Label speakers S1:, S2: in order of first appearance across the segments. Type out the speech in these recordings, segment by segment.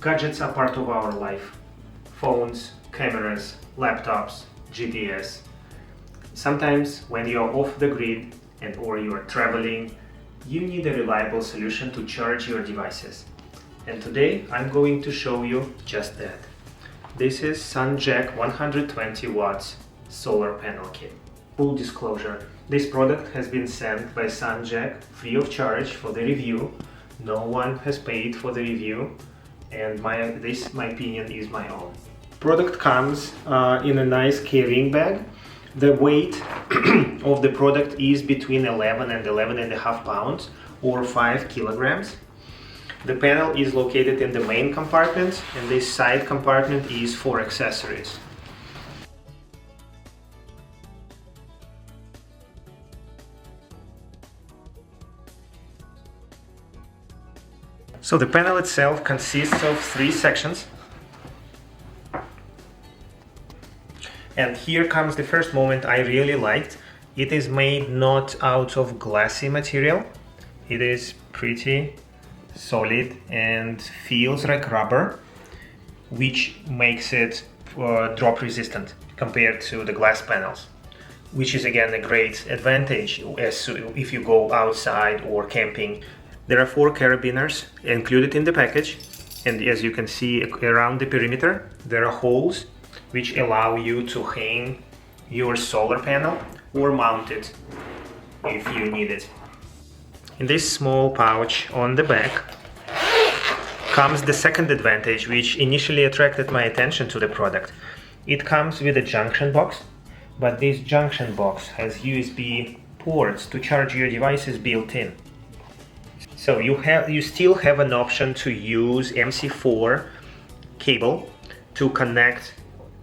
S1: Gadgets are part of our life. Phones, cameras, laptops, GPS. Sometimes when you are off the grid or you are traveling, you need a reliable solution to charge your devices. And today I'm going to show you just that. This is SunJack 120W solar panel kit. Full disclosure, this product has been sent by SunJack free of charge for the review. No one has paid for the review, and my opinion is my own. Product comes in a nice carrying bag. The weight of the product is between 11 and 11.5 pounds or 5 kilograms. The panel is located in the main compartment, and this side compartment is for accessories. So the panel itself consists of 3 sections. And here comes the first moment I really liked. It is made not out of glassy material. It is pretty solid and feels like rubber, which makes it drop resistant compared to the glass panels, which is again a great advantage if you go outside or camping. There are 4 carabiners included in the package, and as you can see around the perimeter there are holes which allow you to hang your solar panel or mount it if you need it. In this small pouch on the back comes the second advantage, which initially attracted my attention to the product. It comes with a junction box, but this junction box has USB ports to charge your devices built in. So you still have an option to use MC4 cable to connect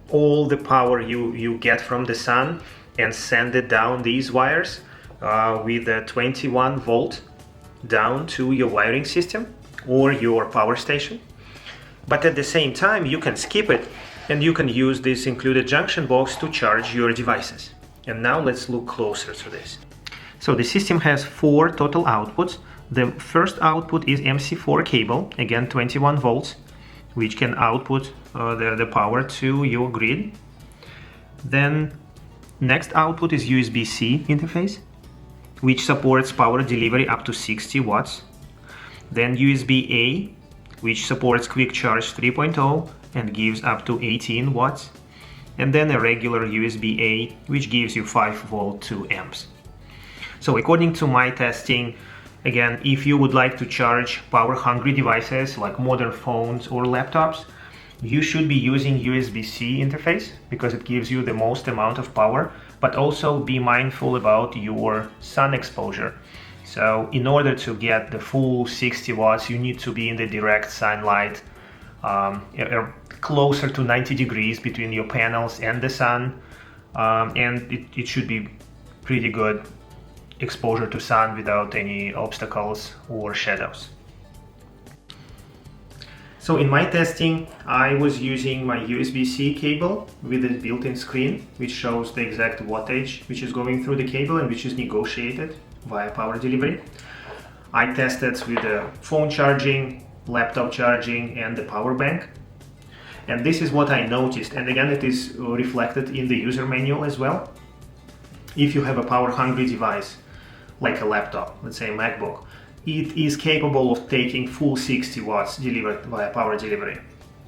S1: all the power you get from the sun and send it down these wires with a 21 volt down to your wiring system or your power station. But at the same time you can skip it and you can use this included junction box to charge your devices. And now let's look closer to this. So the system has 4 total outputs. The first output is MC4 cable, again 21 volts, which can output the power to your grid. Then next output is USB-C interface, which supports power delivery up to 60 watts. Then USB-A, which supports quick charge 3.0 and gives up to 18 watts. And then a regular USB-A, which gives you 5 volt 2 amps. So according to my testing, again, if you would like to charge power-hungry devices like modern phones or laptops, you should be using USB-C interface because it gives you the most amount of power, but also be mindful about your sun exposure. So in order to get the full 60 watts, you need to be in the direct sunlight, closer to 90 degrees between your panels and the sun, and it should be pretty good exposure to sun without any obstacles or shadows. So in my testing, I was using my USB-C cable with a built-in screen which shows the exact wattage which is going through the cable and which is negotiated via power delivery. I tested with the phone charging, laptop charging and the power bank. And this is what I noticed, and again it is reflected in the user manual as well. If you have a power-hungry device like a laptop, let's say a MacBook, it is capable of taking full 60 watts delivered via power delivery.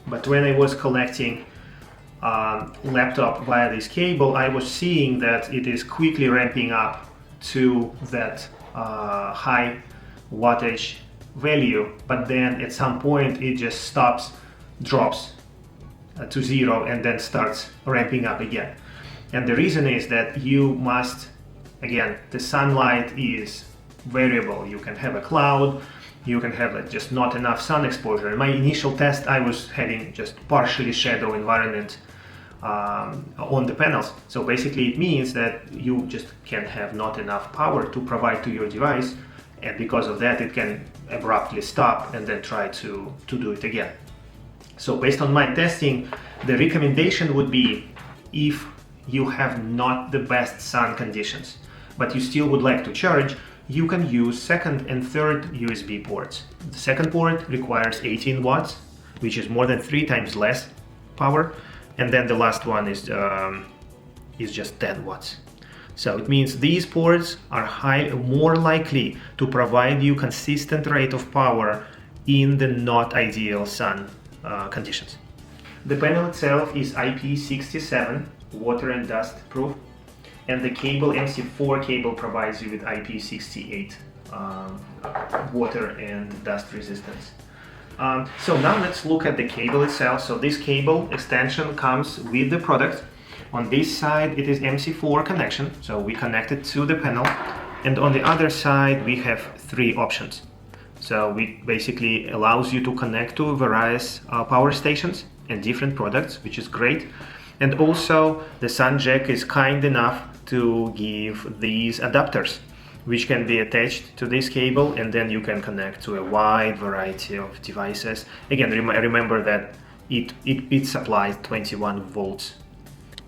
S1: But when I was collecting laptop via this cable, I was seeing that it is quickly ramping up to that high wattage value, but then at some point it just stops, drops to 0 and then starts ramping up again. And the reason is that you must, again, the sunlight is variable. You can have a cloud, you can have just not enough sun exposure. In my initial test, I was having just partially shadow environment on the panels. So basically it means that you just can have not enough power to provide to your device, and because of that it can abruptly stop and then try to do it again. So based on my testing, the recommendation would be, if you have not the best sun conditions, but you still would like to charge, you can use second and third USB ports. The second port requires 18 watts which is more than 3 times less power, and then the last one is just 10 watts. So it means these ports are more likely to provide you consistent rate of power in the not ideal sun conditions. The panel itself is IP67 water and dust proof, and the cable MC4 cable provides you with IP68 water and dust resistance. So now let's look at the cable itself. So this cable extension comes with the product. On this side it is MC4 connection, so we connect it to the panel, and on the other side we have 3 options. So it basically allows you to connect to various power stations and different products, which is great. And also the SunJack is kind enough to give these adapters, which can be attached to this cable, and then you can connect to a wide variety of devices. Again, remember that it supplies 21 volts.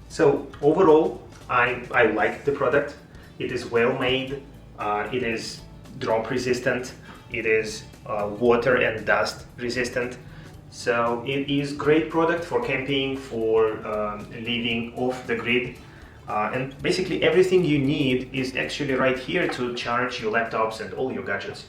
S1: So overall, I like the product. It is well made, it is drop resistant, it is water and dust resistant. So it is great product for camping, for living off the grid. And basically everything you need is actually right here to charge your laptops and all your gadgets.